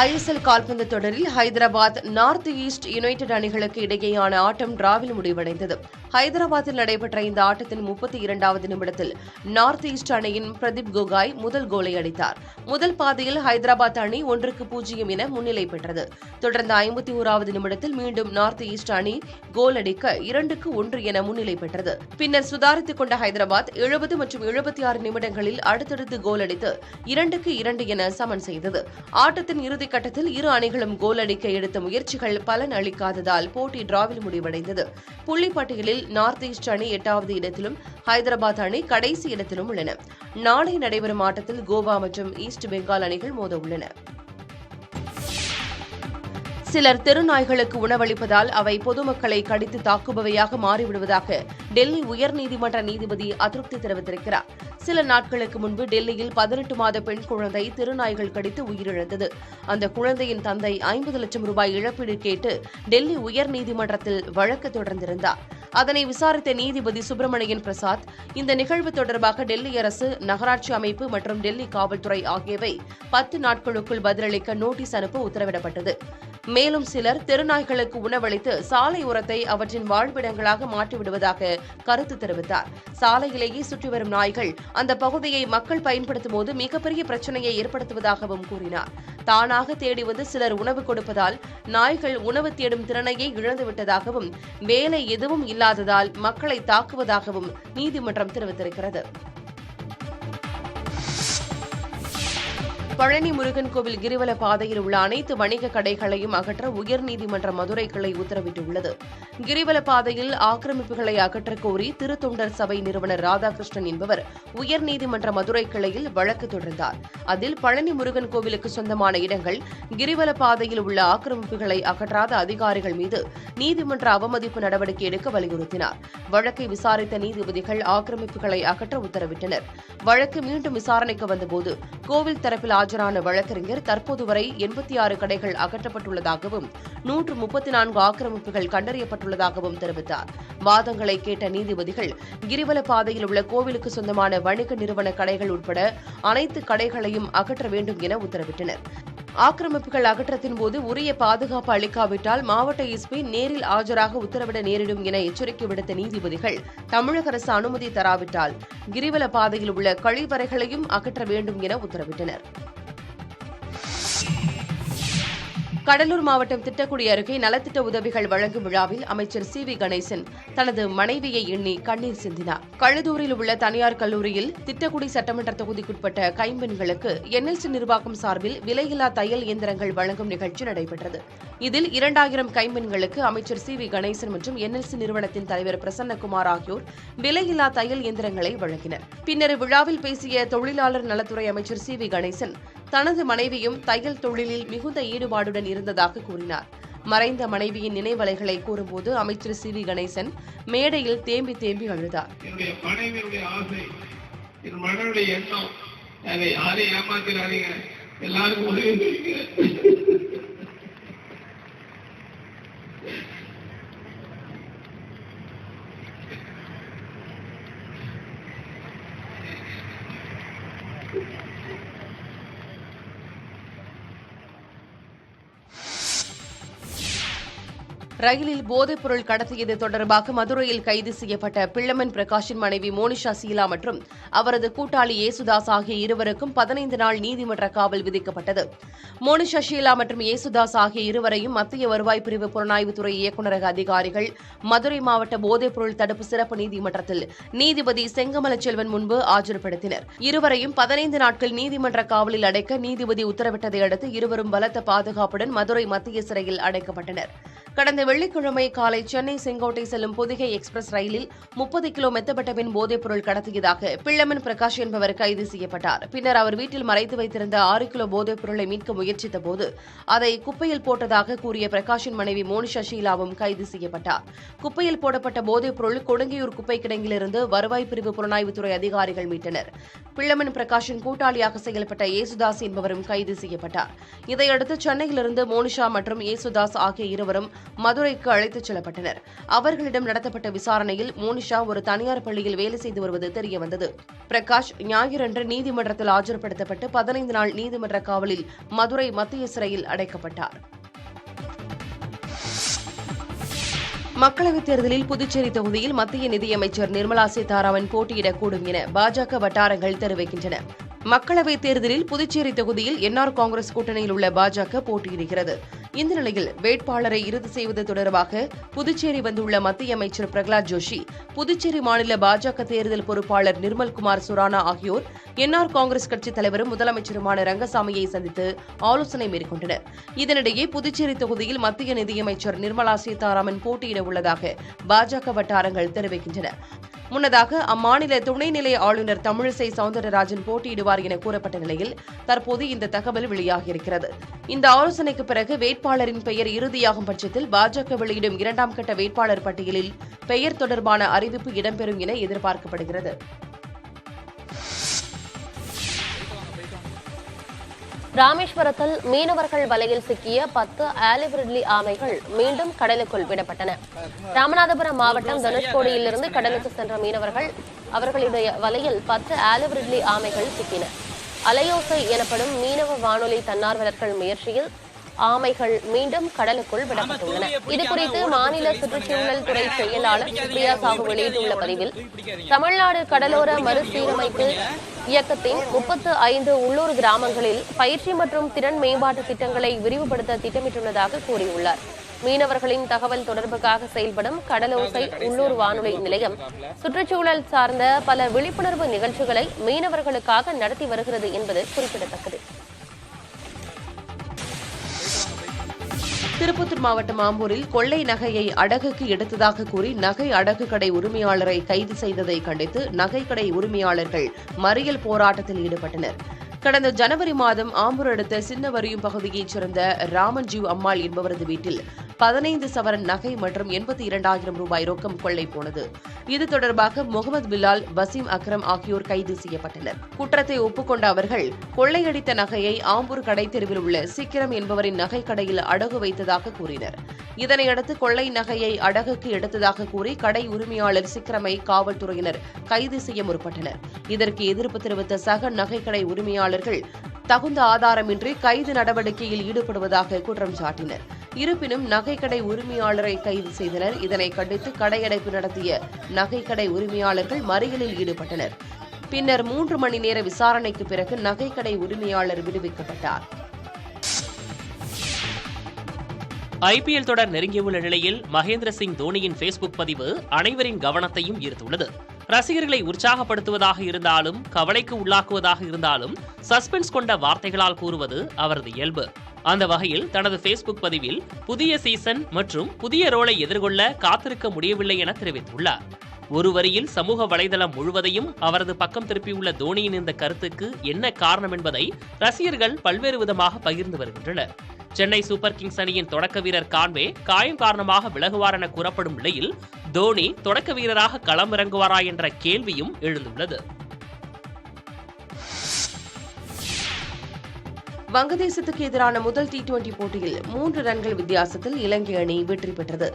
ஐஎஸ்எல் கால்பந்து தொடரில் ஹைதராபாத், நார்த் ஈஸ்ட் யுனைடெட் அணிகளுக்கு இடையேயான ஆட்டம் டிராவில் முடிவடைந்தது. ஹைதராபாத்தில் நடைபெற்ற இந்த ஆட்டத்தின் 32வது நிமிடத்தில் நார்த் ஈஸ்ட் அணியின் பிரதீப் கோகாய் முதல் கோலை அடித்தார். முதல் பாதியில் ஹைதராபாத் அணி 1-0 என முன்னிலை பெற்றது. தொடர்ந்து 51வது நிமிடத்தில் மீண்டும் நார்த் ஈஸ்ட் அணி கோல் அடிக்க 2-1 என முன்னிலை பெற்றது. பின்னர் சுதாரித்துக் கொண்ட ஹைதராபாத் 70 மற்றும் 76 நிமிடங்களில் அடுத்தடுத்து கோல் அடித்து 2-2 என சமன் செய்தது. ஆட்டத்தின் இறுதி கட்டத்தில் இரு அணிகளும் கோல் அடிக்க எடுத்த முயற்சிகள் பலன் அளிக்காததால் போட்டி டிராவில் முடிவடைந்தது. புள்ளிப்பட்டியலில் நார்த் ஈஸ்ட் அணி 8வது இடத்திலும் ஹைதராபாத் அணி கடைசி இடத்திலும் உள்ளன. நாளை நடைபெறும் ஆட்டத்தில் கோவா மற்றும் ஈஸ்ட் பெங்கால் அணிகள் மோத உள்ளன. சிலர் தெருநாய்களுக்கு உணவளிப்பதால் அவை பொதுமக்களை கடித்து தாக்குபவையாக மாறிவிடுவதாக டெல்லி உயர்நீதிமன்ற நீதிபதி அதிருப்தி தெரிவித்திருக்கிறார். சில நாட்களுக்கு முன்பு டெல்லியில் 18 மாத பெண் குழந்தை தெருநாய்கள் கடித்து உயிரிழந்தது. அந்த குழந்தையின் தந்தை 50 லட்சம் ரூபாய் இழப்பீடு கேட்டு டெல்லி உயர்நீதிமன்றத்தில் வழக்கு தொடர்ந்திருந்தார். அதனை விசாரித்த நீதிபதி சுப்பிரமணியன் பிரசாத் இந்த நிகழ்வு தொடர்பாக டெல்லி அரசு, நகராட்சி அமைப்பு மற்றும் டெல்லி காவல்துறை ஆகியவை 10 நாட்களுக்குள் பதிலளிக்க நோட்டீஸ் அனுப்ப உத்தரவிடப்பட்டது. மேலும் சிலர் தெருநாய்களுக்கு உணவளித்து சாலை ஓரத்தை அவற்றின் வாழ்விடங்களாக மாற்றிவிடுவதாக கருத்து தெரிவித்தார். சாலையிலேயே சுற்றி வரும் நாய்கள் அந்த பகுதியை மக்கள் பயன்படுத்தும் போது மிகப்பெரிய பிரச்சனையை ஏற்படுத்துவதாகவும் கூறினார். தானாக தேடி வந்து சிலர் உணவு கொடுப்பதால் நாய்கள் உணவு தேடும் திறனையே இழந்துவிட்டதாகவும் வேலை எதுவும் இல்லாததால் மக்களை தாக்குவதாகவும் நீதிமன்றம் தெரிவித்திருக்கிறது. பழனி முருகன் கோவில் கிரிவல பாதையில் உள்ள அனைத்து வணிக கடைகளையும் அகற்ற உயர்நீதிமன்ற மதுரை கிளை உத்தரவிட்டுள்ளது. கிரிவல பாதையில் ஆக்கிரமிப்புகளை அகற்றக் கோரி திருத்தொண்டர் சபை நிறுவனர் ராதாகிருஷ்ணன் என்பவர் உயர்நீதிமன்ற மதுரை கிளையில் வழக்கு தொடர்ந்தார். அதில் பழனி முருகன் கோவிலுக்கு சொந்தமான இடங்கள் கிரிவல பாதையில் உள்ள ஆக்கிரமிப்புகளை அகற்றாத அதிகாரிகள் மீது நீதிமன்ற அவமதிப்பு நடவடிக்கை எடுக்க வலியுறுத்தினார். வழக்கை விசாரித்த நீதிபதிகள் ஆக்கிரமிப்புகளை அகற்ற உத்தரவிட்டனர். வழக்கு மீண்டும் விசாரணைக்கு வந்தபோது கோவில் தரப்பில் ஆஜரான வழக்கறிஞர் தற்போது வரை 86 கடைகள் அகற்றப்பட்டுள்ளதாகவும் 134 ஆக்கிரமிப்புகள் கண்டறியப்பட்டுள்ளதாகவும் தெரிவித்தார். வாதங்களை கேட்ட நீதிபதிகள் கிரிவல பாதையில் உள்ள கோவிலுக்கு சொந்தமான வணிக நிறுவன கடைகள் உட்பட அனைத்து கடைகளையும் அகற்ற வேண்டும் என உத்தரவிட்டனர். ஆக்கிரமிப்புகள் அகற்றத்தின் போது உரிய பாதுகாப்பு அளிக்காவிட்டால் மாவட்ட எஸ்பி நேரில் ஆஜராக உத்தரவிட நேரிடும் என எச்சரிக்கை விடுத்த நீதிபதிகள் தமிழக அரசு அனுமதி தராவிட்டால் கிரிவல பாதையில் உள்ள கழிவறைகளையும் அகற்ற வேண்டும் என உத்தரவிட்டனர். கடலூர் மாவட்டம் திட்டக்குடி அருகே நலத்திட்ட உதவிகள் வழங்கும் விழாவில் அமைச்சர் சி.வி. கணேசன் தனது மனைவியை எண்ணி கண்ணீர் சிந்தினார். கழுதூரில் உள்ள தனியார் கல்லூரியில் திட்டக்குடி சட்டமன்ற தொகுதிக்குட்பட்ட கைம்பெண்களுக்கு NLC நிர்வாகம் சார்பில் விலையில்லா தையல் இயந்திரங்கள் வழங்கும் நிகழ்ச்சி நடைபெற்றது. இதில் 2000 கைம்பெண்களுக்கு அமைச்சர் சி.வி. கணேசன் மற்றும் NLC நிறுவனத்தின் தலைவர் பிரசன்னகுமார் ஆகியோர் விலையில்லா தையல் இயந்திரங்களை வழங்கினர். பின்னர் விழாவில் பேசிய தொழிலாளர் நலத்துறை அமைச்சர் சி.வி. கணேசன் தனது மனைவியும் தையல் தொழிலில் மிகுந்த ஈடுபாடுடன் இருந்ததாக கூறினார். மறைந்த மனைவியின் நினைவலைகளை கூறும்போது அமைச்சர் சி.வி. கணேசன் மேடையில் தேம்பி தேம்பி அழுதார். ரயிலில் போதைப் பொருள் கடத்தியது தொடர்பாக மதுரையில் கைது செய்யப்பட்ட பிள்ளமன் பிரகாஷின் மனைவி மோனிஷா சீலா மற்றும் அவரது கூட்டாளி ஏசுதாஸ் ஆகிய இருவருக்கும் 15 நாள் நீதிமன்ற காவல் விதிக்கப்பட்டது. மோனிஷா ஷீலா மற்றும் ஏசுதாஸ் ஆகிய இருவரையும் மத்திய வருவாய் பிரிவு புலனாய்வுத்துறை இயக்குநரக அதிகாரிகள் மதுரை மாவட்ட போதைப் பொருள் தடுப்பு சிறப்பு நீதிமன்றத்தில் நீதிபதி செங்கமலச்செல்வன் முன்பு ஆஜர்படுத்தினர். இருவரையும் 15 நாட்கள் நீதிமன்ற காவலில் அடைக்க நீதிபதி உத்தரவிட்டதை அடுத்து இருவரும் பலத்த பாதுகாப்புடன் மதுரை மத்திய சிறையில் அடைக்கப்பட்டனர். கடந்த வெள்ளிக்கிழமை காலை சென்னை செங்கோட்டை செல்லும் பொதிகை எக்ஸ்பிரஸ் ரயிலில் 30 கிலோ மெத்தபெட்டமின் போதைப் பொருள் கடத்தியதாக பிள்ளமன் பிரகாஷ் என்பவர் கைது செய்யப்பட்டார். பின்னர் அவர் வீட்டில் மறைத்து வைத்திருந்த 6 கிலோ போதைப் பொருளை மீட்க முயற்சித்த போது அதை குப்பையில் போட்டதாக கூறிய பிரகாஷின் மனைவி மோனிஷா ஷீலாவும் கைது செய்யப்பட்டார். குப்பையில் போடப்பட்ட போதைப் பொருள் கொடுங்கையூர் குப்பை கிடங்கிலிருந்து வருவாய் பிரிவு புலனாய்வுத்துறை அதிகாரிகள் மீட்டனர். பிள்ளமன் பிரகாஷின் கூட்டாளியாக செயல்பட்ட ஏசுதாஸ் என்பவரும் கைது செய்யப்பட்டார். இதையடுத்து சென்னையிலிருந்து மோனிஷா மற்றும் ஏசுதாஸ் ஆகிய இருவரும் மதுரைக்கு அழைத்துச் செல்லப்பட்டனர். அவர்களிடம் நடத்தப்பட்ட விசாரணையில் மோனிஷா ஒரு தனியார் பள்ளியில் வேலை செய்து வருவது தெரியவந்தது. பிரகாஷ் ஞாயிறன்று நீதிமன்றத்தில் ஆஜர்படுத்தப்பட்டு 15 நாள் நீதிமன்ற காவலில் மதுரை மத்திய சிறையில் அடைக்கப்பட்டார். மக்களவைத் தேர்தலில் புதுச்சேரி தொகுதியில் மத்திய நிதியமைச்சர் நிர்மலா சீதாராமன் போட்டியிடக்கூடும் என பாஜக வட்டாரங்கள் தெரிவிக்கின்றன. மக்களவைத் தேர்தலில் புதுச்சேரி தொகுதியில் என்ஆர் காங்கிரஸ் கூட்டணியில் உள்ள பாஜக போட்டியிடுகிறது. இந்த நிலையில் வேட்பாளரை இறுதி செய்வது தொடர்பாக புதுச்சேரி வந்துள்ள மத்திய அமைச்சர் பிரகலாத் ஜோஷி, புதுச்சேரி மாநில பாஜக தேர்தல் பொறுப்பாளர் நிர்மல்குமார் சுரானா ஆகியோர் என்ஆர் காங்கிரஸ் கட்சித் தலைவரும் முதலமைச்சருமான ரங்கசாமியை சந்தித்து ஆலோசனை மேற்கொண்டனர். இதனிடையே புதுச்சேரி தொகுதியில் மத்திய நிதியமைச்சர் நிர்மலா சீதாராமன் போட்டியிட உள்ளதாக பாஜக வட்டாரங்கள் தெரிவிக்கின்றன. முன்னதாக அம்மாநில துணைநிலை ஆளுநர் தமிழிசை சவுந்தரராஜன் போட்டியிடுவார் என கூறப்பட்ட நிலையில் தற்போது இந்த தகவல் வெளியாகியிருக்கிறது. இந்த ஆலோசனைக்கு பிறகு வேட்பாளரின் பெயர் இறுதியாகும் பட்சத்தில் பாஜக வெளியிடும் 2ஆம் கட்ட வேட்பாளர் பட்டியலில் பெயர் தொடர்பான அறிவிப்பு இடம்பெறும் என எதிர்பார்க்கப்படுகிறது. ராமேஸ்வரத்தில் மீனவர்கள் வலையில் சிக்கிய 10 ஆலிவ் ரிட்லி ஆமைகள் மீண்டும் கடலுக்குள் விடப்பட்டன. ராமநாதபுரம் மாவட்டம் தனுஷ்கோடியிலிருந்து கடலுக்கு சென்ற மீனவர்கள் அவர்களுடைய வலையில் 10 ஆலிவ் ரிட்லி ஆமைகள் சிக்கின. அலையோசை எனப்படும் மீனவ வானொலி தன்னார்வலர்கள் முயற்சியில் ஆமைகள் மீண்டும் கடலுக்குள் விடப்பட்டுள்ளன. இதுகுறித்து மாநில சுற்றுச்சூழல் துறை செயலாளர் சுப்ரியா சாஹூ வெளியிட்டுள்ள பதிவில், தமிழ்நாடு கடலோர மறுசீரமைப்பு இயக்கத்தின் 35 உள்ளூர் கிராமங்களில் பயிற்சி மற்றும் திறன் மேம்பாட்டு திட்டங்களை விரிவுபடுத்த திட்டமிட்டுள்ளதாக கூறியுள்ளார். மீனவர்களின் தகவல் தொடர்புக்காக செயல்படும் கடலோசை உள்ளூர் வானொலி நிலையம் சுற்றுச்சூழல் சார்ந்த பல விழிப்புணர்வு நிகழ்ச்சிகளை மீனவர்களுக்காக நடத்தி வருகிறது என்பது குறிப்பிடத்தக்கது. திருப்பத்தூர் மாவட்டம் ஆம்பூரில் கொள்ளை நகையை அடகுக்கு எடுத்ததாக கூறி நகை அடகு கடை உரிமையாளரை கைது செய்ததை கண்டித்து நகைக்கடை உரிமையாளர்கள் மறியல் போராட்டத்தில் ஈடுபட்டனர். கடந்த ஜனவரி மாதம் ஆம்பூர் அடுத்த சின்னவரியும் பகுதியைச் சேர்ந்த ராமன்ஜீவ் அம்மாள் என்பவரது வீட்டில் 15 சவரன் நகை மற்றும் 82,000 ரூபாய் ரொக்கம் கொள்ளை போனது. இது தொடர்பாக முகமது பிலால், வசீம் அக்ரம் ஆகியோர் கைது செய்யப்பட்டனர். குற்றத்தை ஒப்புக்கொண்ட அவர்கள் கொள்ளையடித்த நகையை ஆம்பூர் கடை தெருவில் உள்ள சிக்கிரம் என்பவரின் நகை கடையில் அடகு வைத்ததாக கூறினர். இதனையடுத்து கொள்ளை நகையை அடகுக்கு எடுத்ததாக கூறி கடை உரிமையாளர் சிக்கிரமை காவல்துறையினர் கைது செய்ய முற்பட்டனர். இதற்கு எதிர்ப்பு தெரிவித்த சக நகைக்கடை உரிமையாளர்கள் தகுந்த ஆதாரமின்றி கைது நடவடிக்கையில் ஈடுபடுவதாக குற்றம் சாட்டினர். இருப்பினும் நகைக்கடை உரிமையாளரை கைது செய்தனர். இதனை கண்டித்து கடையடைப்பு நடத்திய நகைக்கடை உரிமையாளர்கள் மறியலில் ஈடுபட்டனர். பின்னர் 3 மணி நேர விசாரணைக்கு பிறகு நகைக்கடை உரிமையாளர் விடுவிக்கப்பட்டார். ஐபிஎல் தொடர் நெருங்கியுள்ள நிலையில் மகேந்திர சிங் தோனியின் ஃபேஸ்புக் பதிவு அனைவரின் கவனத்தையும் ஈர்த்துள்ளது. ரசிகர்களை உற்சாகப்படுத்துவதாக இருந்தாலும் கவலைக்கு உள்ளாக்குவதாக இருந்தாலும் சஸ்பென்ஸ் கொண்ட வார்த்தைகளால் கூறுவது அவரது இயல்பு. அந்த வகையில் தனது ஃபேஸ்புக் பதிவில் புதிய சீசன் மற்றும் புதிய ரோலை எதிர்கொள்ள காத்திருக்க முடியவில்லை என தெரிவித்துள்ளார். ஒரு வரியில் சமூக வலைதளம் முழுவதையும் அவரது பக்கம் திருப்பியுள்ள தோனியின் இந்த கருத்துக்கு என்ன காரணம் என்பதை ரசிகர்கள் பல்வேறு விதமாக பகிர்ந்து வருகின்றனர். சென்னை சூப்பர் கிங்ஸ் அணியின் தொடக்க வீரர் கான்வே காயம் காரணமாக விலகுவார் என கூறப்படும் நிலையில் தோனி தொடக்க வீரராக களமிறங்குவாரா என்ற கேள்வியும் எழுந்துள்ளது. வங்கதேசத்துக்கு எதிரான முதல் T20 போட்டியில் 3 ரன்கள் வித்தியாசத்தில் இலங்கை அணி வெற்றி பெற்றது.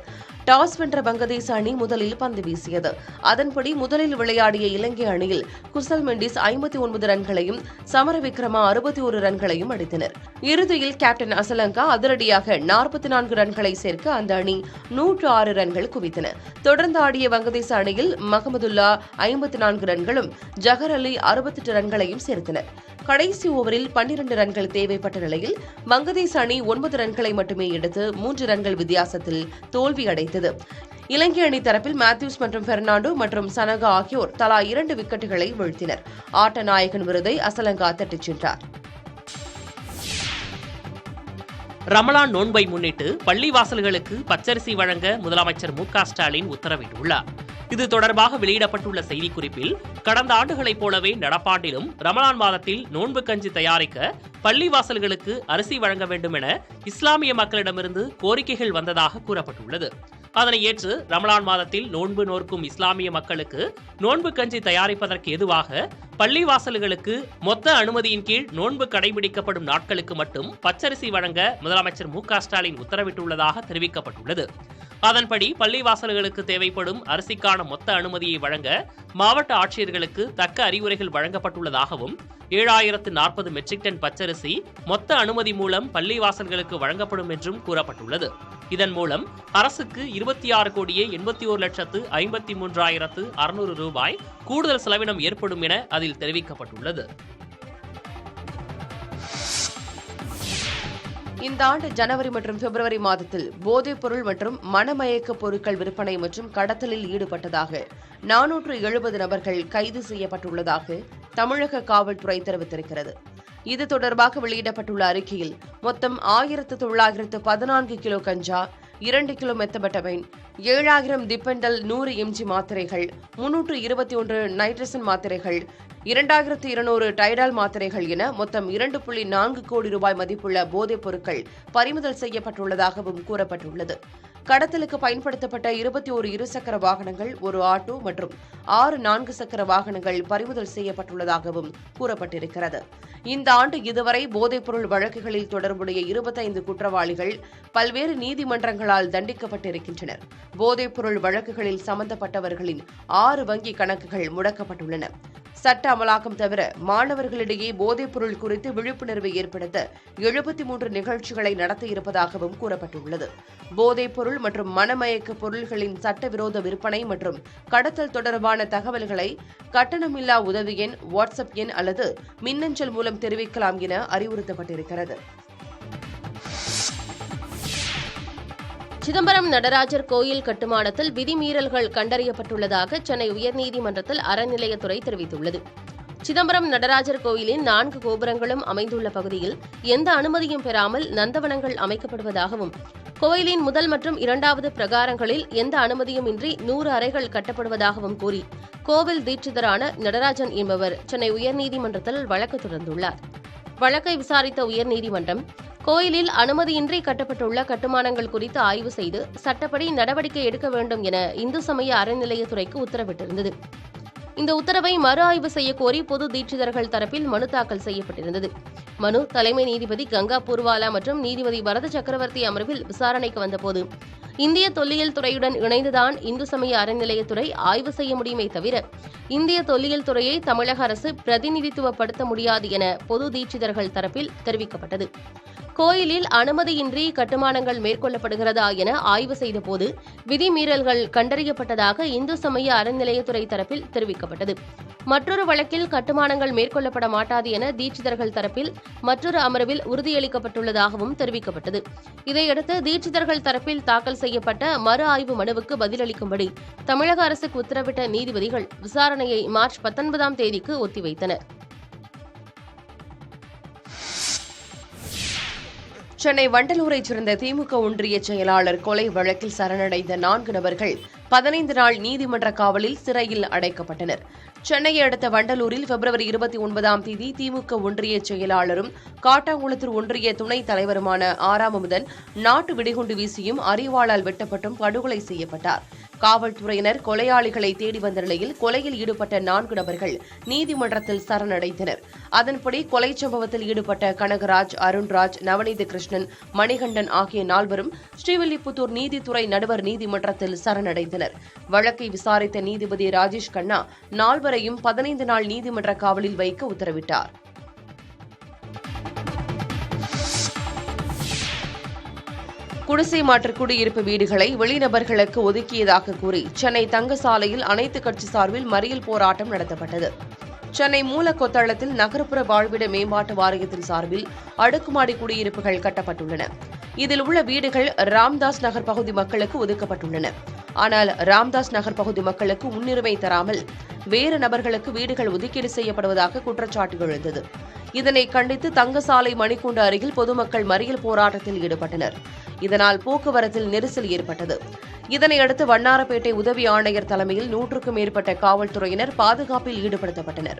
டாஸ் வென்ற வங்கதேச அணி முதலில் பந்து வீசியது. அதன்படி முதலில் விளையாடிய இலங்கை அணியில் குசல் மெண்டிஸ் 59 ரன்களையும் சமர விக்ரமா 61 ரன்களையும் அடித்தனர். இறுதியில் கேப்டன் அசலங்கா அதிரடியாக 44 ரன்களை சேர்க்க அந்த அணி 106 ரன்கள் குவித்தன. தொடர்ந்து ஆடிய வங்கதேச அணியில் மஹமதுல்லா 54 ரன்களும் ஜஹர் அலி 68 ரன்களையும் சேர்த்தனர். கடைசி ஓவரில் 12 ரன்கள் தேவைப்பட்ட நிலையில் வங்கதேச அணி 9 ரன்களை மட்டுமே எடுத்து 3 ரன்கள் வித்தியாசத்தில் தோல்வி அடைந்தது. இலங்கை அணி தரப்பில் மேத்யூஸ் மற்றும் பெர்னாண்டோ மற்றும் சனகா ஆகியோர் தலா 2 விக்கெட்டுகளை வீழ்த்தினர். ஆட்ட நாயகன் விருதை அசலங்கா தட்டிச் சென்றார். ரமலான் நோன்பை முன்னிட்டு பள்ளிவாசல்களுக்கு பச்சரிசி வழங்க முதலமைச்சர் மு.க.ஸ்டாலின் உத்தரவிட்டுள்ளார். இது தொடர்பாக வெளியிடப்பட்டுள்ள செய்திக்குறிப்பில் கடந்த ஆண்டுகளைப் போலவே நடப்பாண்டிலும் ரமலான் மாதத்தில் நோன்பு கஞ்சி தயாரிக்க பள்ளிவாசல்களுக்கு அரிசி வழங்க வேண்டும் என இஸ்லாமிய மக்களிடமிருந்து கோரிக்கைகள் வந்ததாக கூறப்பட்டுள்ளது. அதனை ஏற்று ரமலான் மாதத்தில் நோன்பு நோக்கும் இஸ்லாமிய மக்களுக்கு நோன்பு கஞ்சி தயாரிப்பதற்கு எதுவாக பள்ளிவாசல்களுக்கு மொத்த அனுமதியின் கீழ் நோன்பு கடைபிடிக்கப்படும் நாட்களுக்கு மட்டும் பச்சரிசி வழங்க முதலமைச்சர் மு.க.ஸ்டாலின் உத்தரவிட்டுள்ளதாக தெரிவிக்கப்பட்டுள்ளது. அதன்படி பள்ளிவாசல்களுக்கு தேவைப்படும் அரிசிக்கான மொத்த அனுமதியை வழங்க மாவட்ட ஆட்சியர்களுக்கு தக்க அறிவுரைகள் வழங்கப்பட்டுள்ளதாகவும் 7040 மெட்ரிக் டன் பச்சரிசி மொத்த அனுமதி மூலம் பள்ளிவாசல்களுக்கு வழங்கப்படும் என்றும் கூறப்பட்டுள்ளது. இதன் மூலம் அரசுக்கு 26,81,53,600 ரூபாய் கூடுதல் செலவினம் ஏற்படும் என அதில் தெரிவிக்கப்பட்டுள்ளது. இந்த ஆண்டு ஜனவரி மற்றும் பிப்ரவரி மாதத்தில் போதைப் பொருள் மற்றும் மணமயக்க பொருட்கள் விற்பனை மற்றும் கடத்தலில் ஈடுபட்டதாக 470 நபர்கள் கைது செய்யப்பட்டுள்ளதாக தமிழக காவல்துறை தெரிவித்திருக்கிறது. இது தொடர்பாக வெளியிடப்பட்டுள்ள அறிக்கையில் மொத்தம் 1914 கிலோ கஞ்சா, 2 கிலோ மெத்தபெட்டமைன், 7000 திப்பெண்டல் 100 mg மாத்திரைகள், 321 நைட்ரசன் மாத்திரைகள், 2200 டைடால் மாத்திரைகள் என மொத்தம் 2.4 கோடி ரூபாய் மதிப்புள்ள போதைப் பொருட்கள் பறிமுதல் செய்யப்பட்டுள்ளதாகவும் கூறப்பட்டுள்ளது. கடத்தலுக்கு பயன்படுத்தப்பட்ட 21 இருசக்கர வாகனங்கள், 1 ஆட்டோ மற்றும் 6 4 சக்கர வாகனங்கள் பறிமுதல் செய்யப்பட்டுள்ளதாகவும் கூறப்பட்டிருக்கிறது. இந்த ஆண்டு இதுவரை போதைப்பொருள் வழக்குகளில் தொடர்புடைய 25 குற்றவாளிகள் பல்வேறு நீதிமன்றங்களால் தண்டிக்கப்பட்டிருக்கின்றனர். போதைப்பொருள் வழக்குகளில் சம்பந்தப்பட்டவர்களின் 6 வங்கி கணக்குகள் முடக்கப்பட்டுள்ளன. சட்ட அமலாக்கம் தவிர மாணவர்களிடையே போதைப்பொருள் குறித்து விழிப்புணர்வை ஏற்படுத்த 73 நிகழ்ச்சிகளை நடத்தியிருப்பதாகவும் கூறப்பட்டுள்ளது. போதைப்பொருள் மற்றும் மணமயக்க பொருள்களின் சட்டவிரோத விற்பனை மற்றும் கடத்தல் தொடர்பான தகவல்களை கட்டணமில்லா உதவி எண், வாட்ஸ்அப் எண் அல்லது மின்னஞ்சல் மூலம் தெரிவிக்கலாம் என அறிவுறுத்தப்பட்டிருக்கிறது. சிதம்பரம் நடராஜர் கோயில் கட்டுமானத்தில் விதிமீறல்கள் கண்டறியப்பட்டுள்ளதாக சென்னை உயர்நீதிமன்றத்தில் அறநிலையத்துறை தெரிவித்துள்ளது. சிதம்பரம் நடராஜர் கோயிலின் 4 கோபுரங்களும் அமைந்துள்ள பகுதியில் எந்த அனுமதியும் பெறாமல் நந்தவனங்கள் அமைக்கப்படுவதாகவும் கோயிலின் முதல் மற்றும் இரண்டாவது பிரகாரங்களில் எந்த அனுமதியும் இன்றி 100 அறைகள் கட்டப்படுவதாகவும் கூறி கோவில் தீட்சிதரான நடராஜன் என்பவர் சென்னை உயர்நீதிமன்றத்தில் வழக்கு தொடர்ந்துள்ளார். வழக்கை விசாரித்த உயர்நீதிமன்றம் கோயிலில் அனுமதியின்றி கட்டப்பட்டுள்ள கட்டுமானங்கள் குறித்து ஆய்வு செய்து சட்டப்படி நடவடிக்கை எடுக்க வேண்டும் என இந்து சமய அறநிலையத்துறைக்கு உத்தரவிட்டிருந்தது. இந்த உத்தரவை மறு ஆய்வு செய்யக்கோரி பொது தீட்சிதர்கள் தரப்பில் மனு தாக்கல் செய்யப்பட்டிருந்தது. மனு தலைமை நீதிபதி கங்கா பூர்வாலா மற்றும் நீதிபதி பரத சக்கரவர்த்தி அமர்வில் விசாரணைக்கு வந்தபோது இந்திய தொல்லியல் துறையுடன் இணைந்துதான் இந்து சமய அறநிலையத்துறை ஆய்வு செய்ய முடியுமே தவிர இந்திய தொல்லியல் துறையை தமிழக அரசு பிரதிநிதித்துவப்படுத்த முடியாது என பொது தீட்சிதர்கள் தரப்பில் தெரிவிக்கப்பட்டது. கோயிலில் அனுமதியின்றி கட்டுமானங்கள் மேற்கொள்ளப்படுகிறதா என ஆய்வு செய்தபோது விதிமீறல்கள் கண்டறியப்பட்டதாக இந்து சமய அறநிலையத்துறை தரப்பில் தெரிவிக்கப்பட்டது. மற்றொரு வழக்கில் கட்டுமானங்கள் மேற்கொள்ளப்பட மாட்டாது என தீட்சிதர்கள் தரப்பில் மற்றொரு அமர்வில் உறுதியளிக்கப்பட்டுள்ளதாகவும் தெரிவிக்கப்பட்டது. இதையடுத்து தீட்சிதர்கள் தரப்பில் தாக்கல் செய்யப்பட்ட மறு ஆய்வு மனுவுக்கு பதிலளிக்கும்படி தமிழக அரசுக்கு உத்தரவிட்ட நீதிபதிகள் விசாரணையை மார்ச் 19ஆம் தேதிக்கு ஒத்திவைத்தனர். சென்னை வண்டலூரைச் சேர்ந்த திமுக ஒன்றிய செயலாளர் கொலை வழக்கில் சரணடைந்த 4 நபர்கள் 15 நாள் நீதிமன்ற காவலில் சிறையில் அடைக்கப்பட்டனர். சென்னையை அடுத்த வண்டலூரில் பிப்ரவரி 29ஆம் தேதி திமுக ஒன்றிய செயலாளரும் காட்டாங்குளத்தூர் ஒன்றிய துணைத் தலைவருமான ஆறாமமுதன் நாட்டு வெடிகுண்டு வீசியும் அரிவாளால் வெட்டப்பட்டும் படுகொலை செய்யப்பட்டார். காவல்துறையினர் கொலையாளிகளை தேடி வந்த நிலையில் கொலையில் ஈடுபட்ட 4 நபர்கள் நீதிமன்றத்தில் சரணடைந்தனர். அதன்படி கொலை சம்பவத்தில் ஈடுபட்ட கனகராஜ், அருண்ராஜ், நவநீத கிருஷ்ணன், மணிகண்டன் ஆகிய 4வரும் ஸ்ரீவில்லிபுத்தூர் நீதித்துறை நடுவர் நீதிமன்றத்தில் சரணடைந்தனர். வழக்கை விசாரித்த நீதிபதி ராஜேஷ் கண்ணா 4வரையும் 15 நாள் நீதிமன்ற காவலில் வைக்க உத்தரவிட்டார். குடிசை மாற்று குடியிருப்பு வீடுகளை வெளிநபர்களுக்கு ஒதுக்கியதாக கூறி சென்னை தங்கசாலையில் அனைத்து கட்சி சார்பில் மறியல் போராட்டம் நடத்தப்பட்டது. சென்னை மூலக்கொத்தளத்தில் நகர்ப்புற வாழ்விட மேம்பாட்டு வாரியத்தின் சார்பில் அடுக்குமாடி குடியிருப்புகள் கட்டப்பட்டுள்ளன. இதில் உள்ள வீடுகள் ராம்தாஸ் நகர் பகுதி மக்களுக்கு ஒதுக்கப்பட்டுள்ளன. ஆனால் ராம்தாஸ் நகர் பகுதி மக்களுக்கு முன்னுரிமை தராமல் வேறு நபர்களுக்கு வீடுகள் ஒதுக்கீடு செய்யப்படுவதாக குற்றச்சாட்டு எழுந்தது. இதனை கண்டித்து தங்கசாலை மணிக்கூண்டு அருகில் பொதுமக்கள் மறியல் போராட்டத்தில் ஈடுபட்டனர். இதனால் போக்குவரத்தில் நெரிசல் ஏற்பட்டது. இதனையடுத்து வண்ணாரப்பேட்டை உதவி ஆணையர் தலைமையில் 100க்கும் மேற்பட்ட காவல்துறையினர் பாதுகாப்பில் ஈடுபடுத்தப்பட்டனர்.